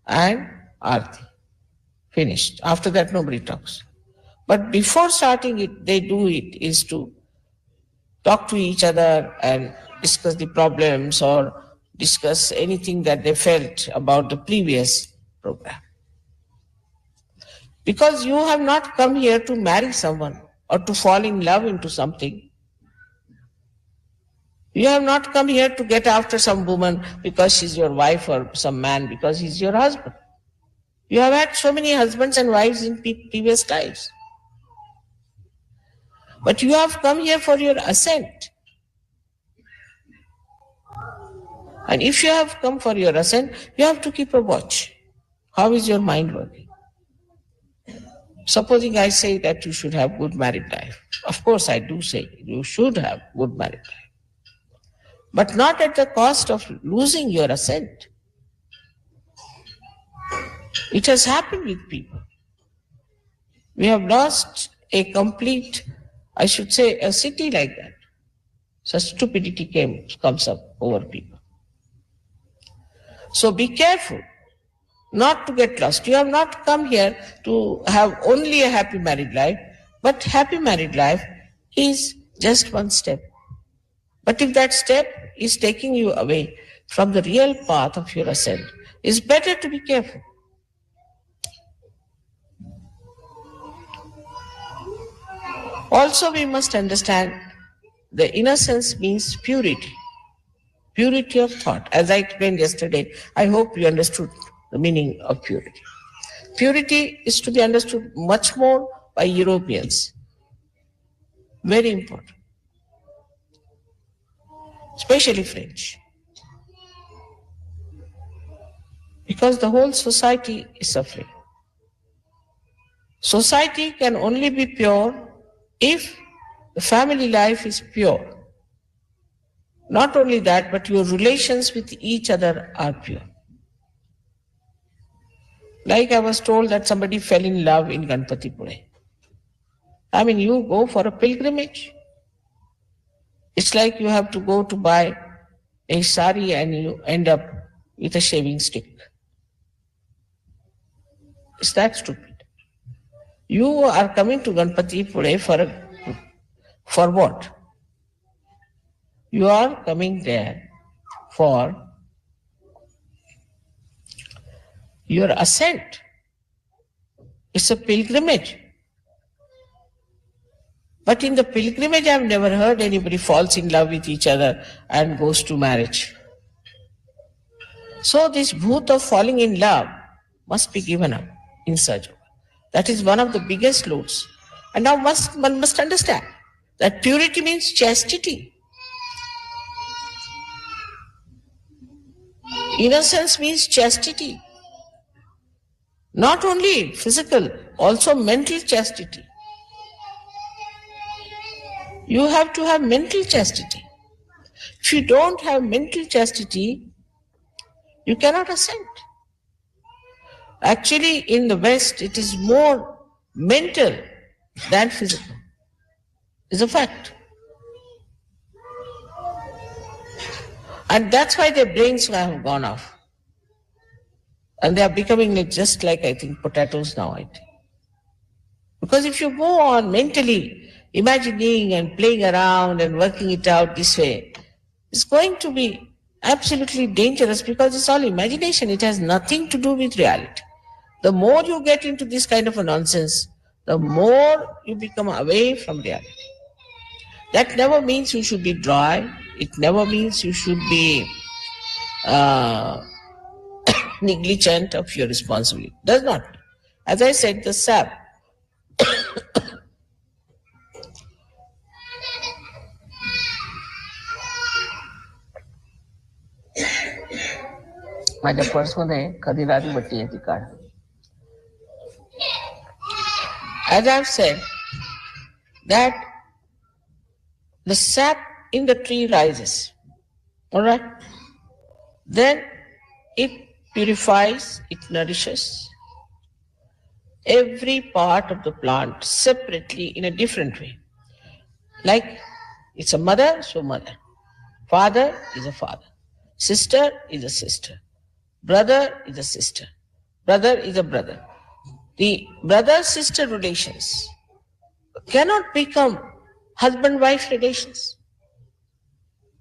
and arti. Finished. After that, nobody talks. But before starting it, they do it is to talk to each other and discuss the problems or discuss anything that they felt about the previous program. Because you have not come here to marry someone or to fall in love into something. You have not come here to get after some woman because she's your wife or some man because he's your husband. You have had so many husbands and wives in previous lives. But you have come here for your ascent. And if you have come for your ascent, you have to keep a watch. How is your mind working? Supposing I say that you should have good married life. Of course I do say you should have good married life. But not at the cost of losing your ascent. It has happened with people. We have lost a complete, I should say, a city like that. Such stupidity comes up over people. So be careful not to get lost. You have not come here to have only a happy married life, but happy married life is just one step. But if that step is taking you away from the real path of your ascent, it's better to be careful. Also, we must understand the innocence means purity. Purity of thought. As I explained yesterday, I hope you understood the meaning of purity. Purity is to be understood much more by Europeans. Very important. Especially French. Because the whole society is suffering. Society can only be pure if the family life is pure. Not only that, but your relations with each other are pure. Like I was told that somebody fell in love in Ganpatipure. I mean, you go for a pilgrimage. It's like you have to go to buy a sari and you end up with a shaving stick. Is that stupid? You are coming to Ganpatipure for what? You are coming there for your ascent. It's a pilgrimage. But in the pilgrimage, I've never heard anybody falls in love with each other and goes to marriage. So this bhoot of falling in love must be given up in Sahajya. That is one of the biggest loads. And now one must understand that purity means chastity. Innocence means chastity. Not only physical, also mental chastity. You have to have mental chastity. If you don't have mental chastity, you cannot ascend. Actually, in the West, it is more mental than physical. It's a fact. And that's why their brains have gone off. And they are becoming just like, I think, potatoes now, I think. Because if you go on mentally imagining and playing around and working it out this way, it's going to be absolutely dangerous because it's all imagination. It has nothing to do with reality. The more you get into this kind of a nonsense, the more you become away from reality. That never means you should be dry. It never means you should be negligent of your responsibility. Does not. As I said, the sap माझ्या पर्समध्ये खदिराची बट्टी आहे ती काढ. As I've said, that the sap in the tree rises, all right? Then it purifies, it nourishes every part of the plant separately in a different way. Like it's a mother, so mother. Father is a father. Sister is a sister. Brother is a sister. Brother is a brother. The brother-sister relations cannot become husband-wife relations.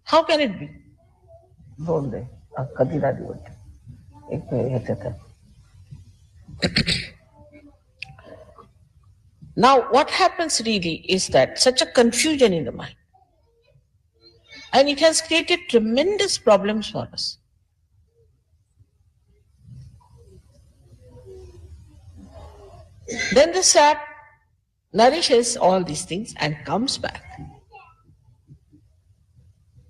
How can it be? Now, what happens really is that such a confusion in the mind, and it has created tremendous problems for us. Then the sap nourishes all these things and comes back.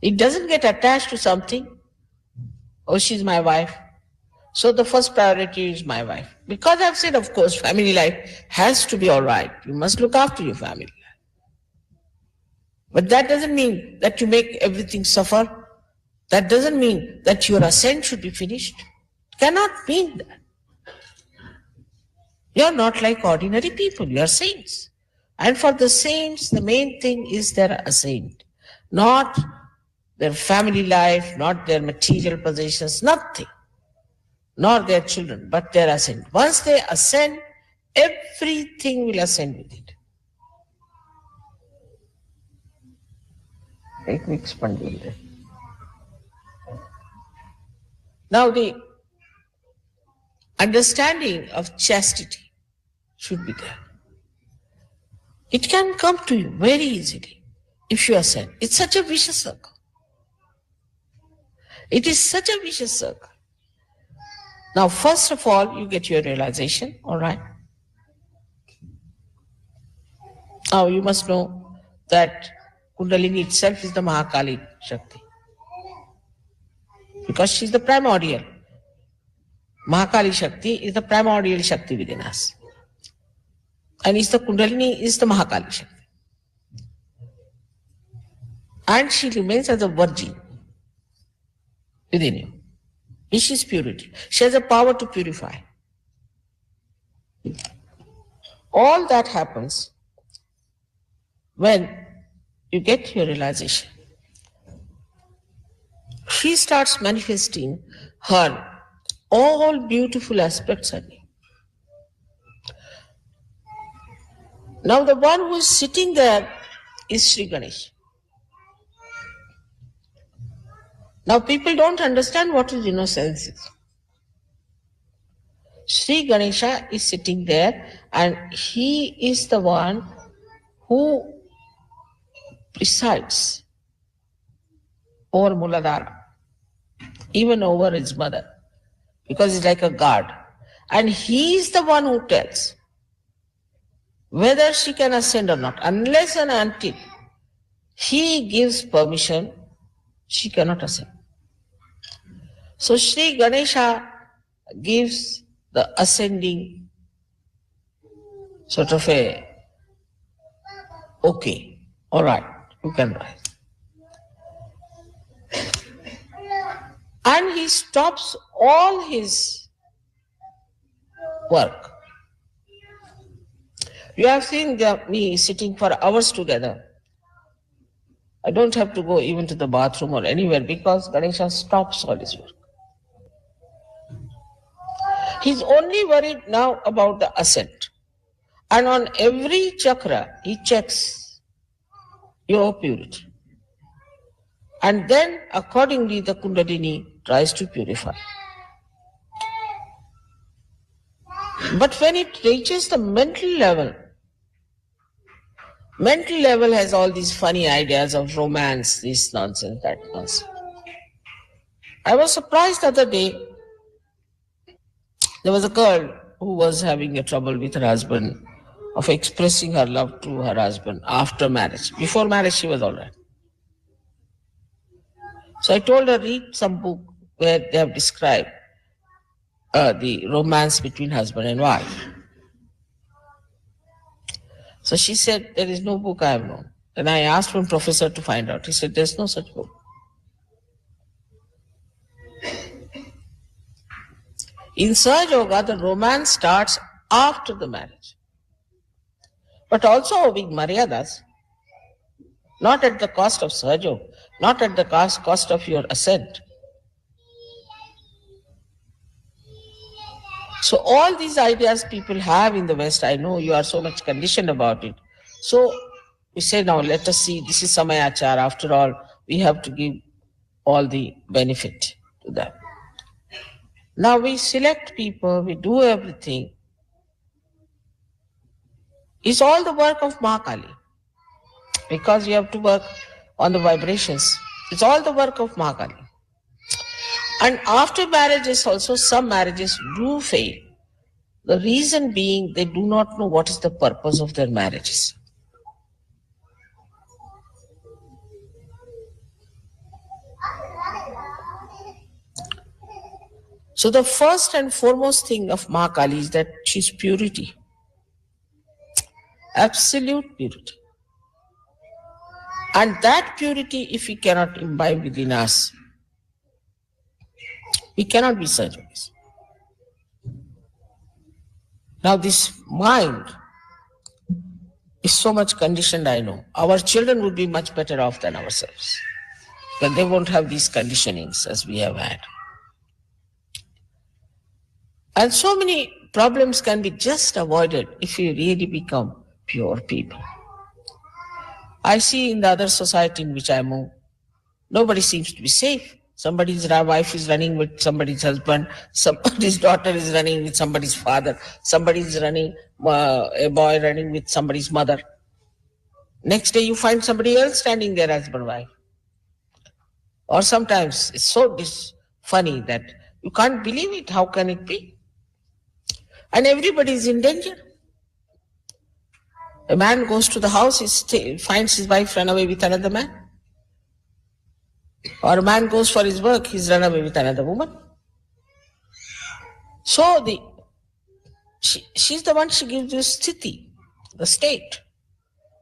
It doesn't get attached to something. Oh, she's my wife, so the first priority is my wife. Because I've said, of course, family life has to be all right. You must look after your family. But that doesn't mean that you make everything suffer. That doesn't mean that your ascent should be finished. Cannot mean that. You're not like ordinary people. You're saints. And for the saints, the main thing is their ascent. Not their family life, not their material possessions, nothing. Nor their children, but their ascent. Once they ascend, everything will ascend with it. Now the understanding of chastity should be there. It can come to you very easily if you ascend. It's such a vicious circle. It is such a vicious circle. Now, first of all, you get your realization, all right? Now, you must know that Kundalini itself is the Mahakali Shakti. Because she is the primordial. Mahakali Shakti is the primordial Shakti within us. And the Kundalini is the Mahakali Shakti. And she remains as a virgin within you. Which is purity. She has a power to purify. All that happens when you get your realization. She starts manifesting her all beautiful aspects in you. Now the one who is sitting there is Sri Ganesh. Now people don't understand what is innocence is. Sri Ganesha is sitting there and he is the one who presides over Muladhara, even over his mother, because he's like a guard. And he is the one who tells whether she can ascend or not. Unless and until he gives permission, she cannot ascend. So Sri Ganesha gives the ascending sort of a okay, all right, you can rise. And he stops all his work. You have seen me sitting for hours together. I don't have to go even to the bathroom or anywhere because Ganesha stops all his work. He's only worried now about the ascent. And on every chakra, he checks your purity. And then, accordingly, the Kundalini tries to purify. But when it reaches the mental level has all these funny ideas of romance, this nonsense, that nonsense. I was surprised the other day. There was a girl who was having a trouble with her husband of expressing her love to her husband after marriage. Before marriage, she was all right. So I told her, read some book where they have described the romance between husband and wife. So she said, there is no book I have known. Then I asked one professor to find out. He said, there's no such book. In Sahaj Yoga, the romance starts after the marriage. But also with Maryadas, not at the cost of Sahaj Yoga, not at the cost of your ascent. So all these ideas people have in the West, I know you are so much conditioned about it. So we say, now let us see, this is Samayachar. After all, we have to give all the benefit to them. Now we select people, we do everything. It's all the work of Mahakali. Because you have to work on the vibrations. It's all the work of Mahakali. And after marriages also, some marriages do fail. The reason being they do not know what is the purpose of their marriages. So the first and foremost thing of Mahakali is that she's purity. Absolute purity. And that purity, if we cannot imbibe within us, we cannot be Sahajas. Now this mind is so much conditioned, I know. Our children would be much better off than ourselves. But they won't have these conditionings as we have had. And so many problems can be just avoided if we really become pure people. I see in the other society in which I move, nobody seems to be safe. Somebody's wife is running with somebody's husband, somebody's daughter is running with somebody's father, somebody's running, a boy running with somebody's mother. Next day you find somebody else standing there as husband wife. Or sometimes it's so funny that you can't believe it. How can it be? And everybody is in danger. A man goes to the house, he finds his wife run away with another man. Or a man goes for his work, he's run away with another woman. So she's the one, she gives you sthiti, the state.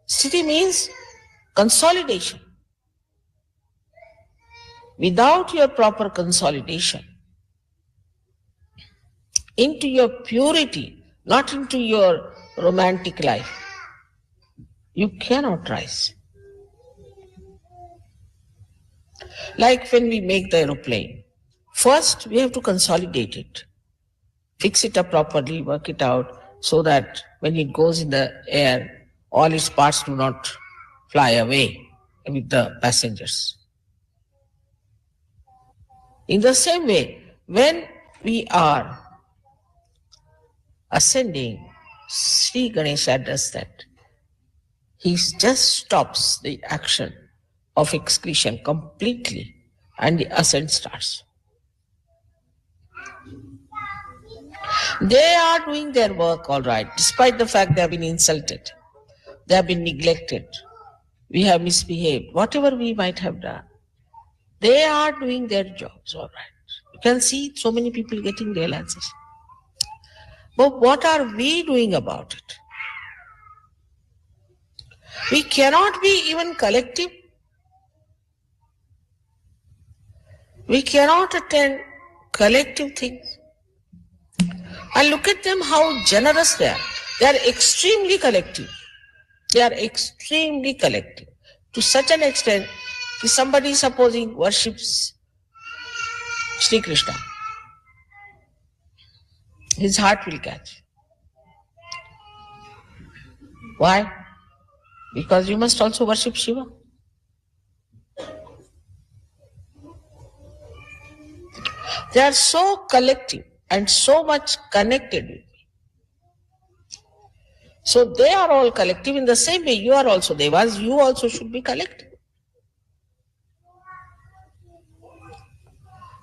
Sthiti means consolidation. Without your proper consolidation into your purity, not into your romantic life, you cannot rise. Like when we make the aeroplane, first we have to consolidate it, fix it up properly, work it out so that when it goes in the air, all its parts do not fly away with the passengers. In the same way, when we are ascending, Sri Ganesha does that. He just stops the action of excretion completely and the ascent starts. They are doing their work all right, despite the fact they have been insulted, they have been neglected, we have misbehaved, whatever we might have done. They are doing their jobs all right. You can see so many people getting realization. But what are we doing about it? We cannot be even collective. We cannot attend collective things. And look at them, how generous they are. They are extremely collective. They are extremely collective. To such an extent, if somebody supposing worships Sri Krishna, his heart will catch. Why? Because you must also worship Shiva. They are so collective and so much connected with me. So they are all collective. In the same way, you are also devas, you also should be collective.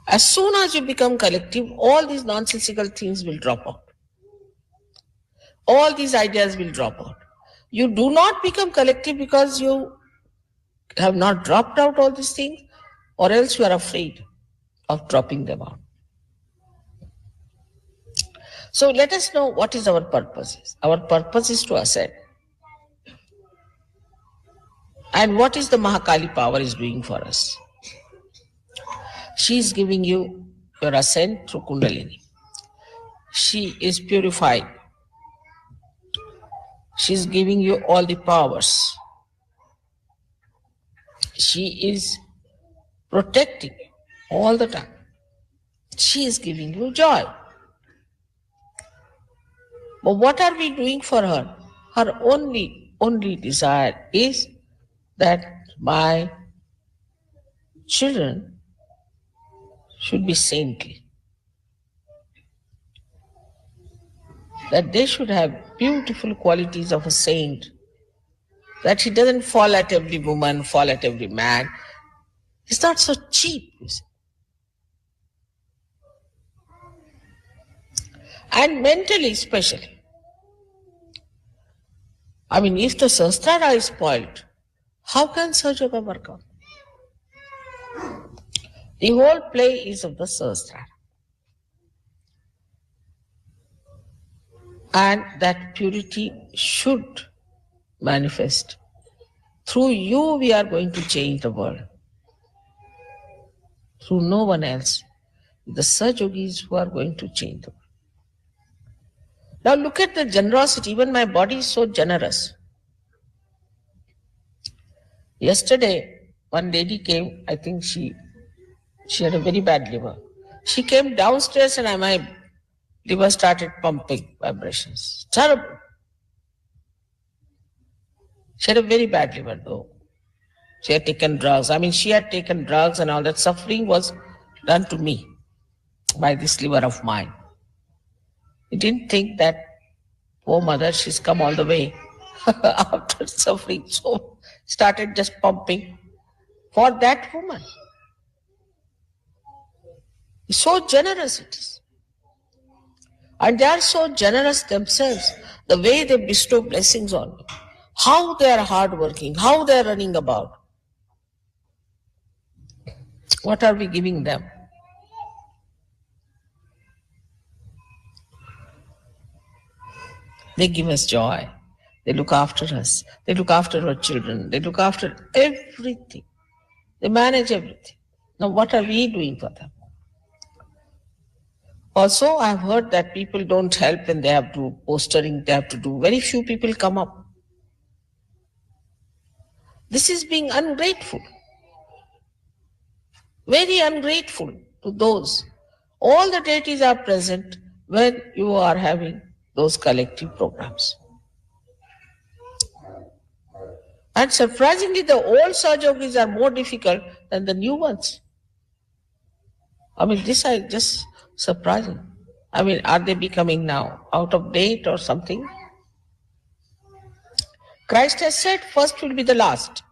As soon as you become collective, all these nonsensical things will drop out. All these ideas will drop out. You do not become collective because you have not dropped out all these things, or else you are afraid of dropping them out. So let us know what is our purpose. Our purpose is to ascend. And what is the Mahakali power is doing for us? She is giving you your ascent through Kundalini. She is purifying. She is giving you all the powers. She is protecting you all the time. She is giving you joy. But what are we doing for her? Her only desire is that my children should be saintly, that they should have beautiful qualities of a saint, that he doesn't fall at every woman, fall at every man. He's not so cheap, you see. And mentally especially. I mean, if the sahasrara is spoiled, how can Sahaja work out? The whole play is of the sahasrara. And that purity should manifest. Through you, we are going to change the world. Through no one else. The Sahajogis who are going to change the world. Now look at the generosity. Even my body is so generous. Yesterday, one lady came, I think she had a very bad liver. She came downstairs and my liver started pumping vibrations. Terrible. She had a very bad liver though. She had taken drugs. I mean, she had taken drugs and all that. Suffering was done to me by this liver of mine. I didn't think that, poor mother, she's come all the way after suffering. So started just pumping for that woman. So generous it is. And they are so generous themselves, the way they bestow blessings on me, how they are hardworking, how they are running about. What are we giving them? They give us joy. They look after us. They look after our children. They look after everything. They manage everything. Now what are we doing for them? Also, I've heard that people don't help when they have to postering, they have to do. Very few people come up. This is being ungrateful. Very ungrateful to those. All the deities are present when you are having those collective programs. And surprisingly, the old Sahajogis are more difficult than the new ones. I mean, this is just surprising. I mean, are they becoming now out of date or something? Christ has said first will be the last.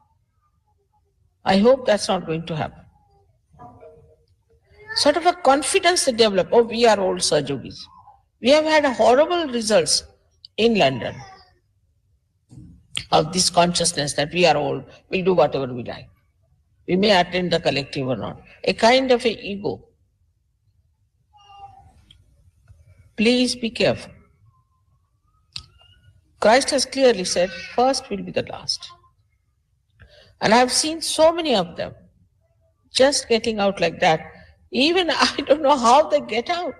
I hope that's not going to happen. Sort of a confidence they develop. Oh, we are old Sahajogis. We have had horrible results in London of this consciousness that we are old, we'll do whatever we like. We may attend the collective or not. A kind of a ego. Please be careful. Christ has clearly said, first will be the last. And I've seen so many of them just getting out like that. Even I don't know how they get out.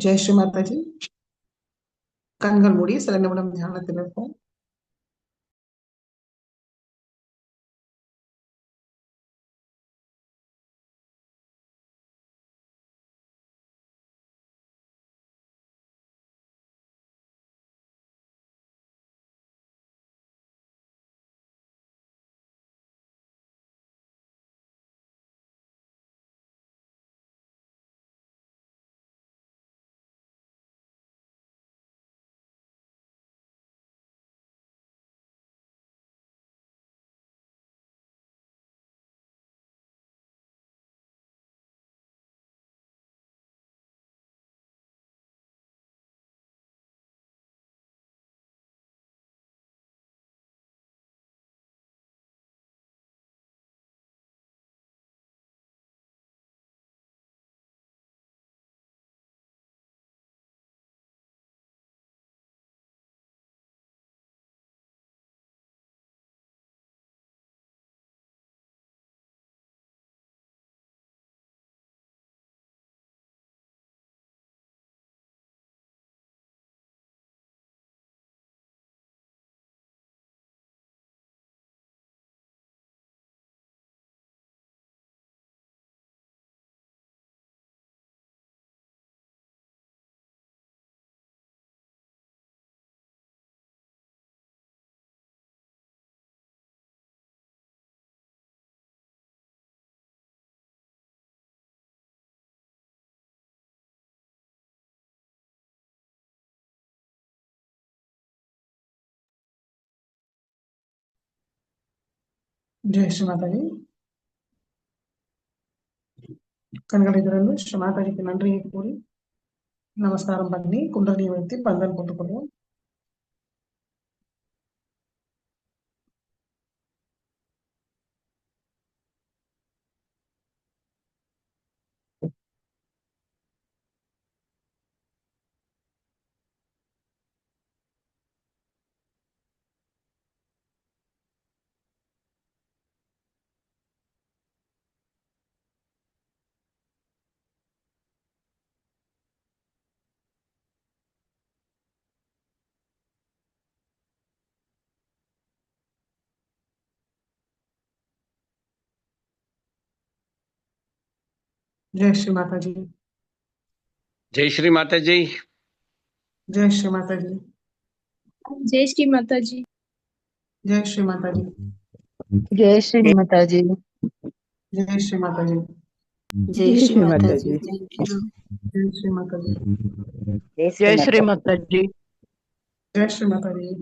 Jai Sri Mataji. கண்கள் மூடி சில நிமிடம் தியானத்தில் இருப்போம். ஜெய் ஸ்ரீ மாதாஜி. கண்களை திறந்து ஸ்ரீ மாதாஜிக்கு நன்றியை கூறி நமஸ்காரம் பண்ணி குண்டலியை வைத்து பந்தன் போட்டுக்கொள்வோம். जय श्री माता जी. जय श्री माता जी. जय श्री माता जी. जय श्री माता जी. जय श्री माता जी. जय श्री माता जी. जय श्री माता जी. जय श्री माता जी. जय श्री माता जी. जय श्री माता जी. जय श्री माता जी.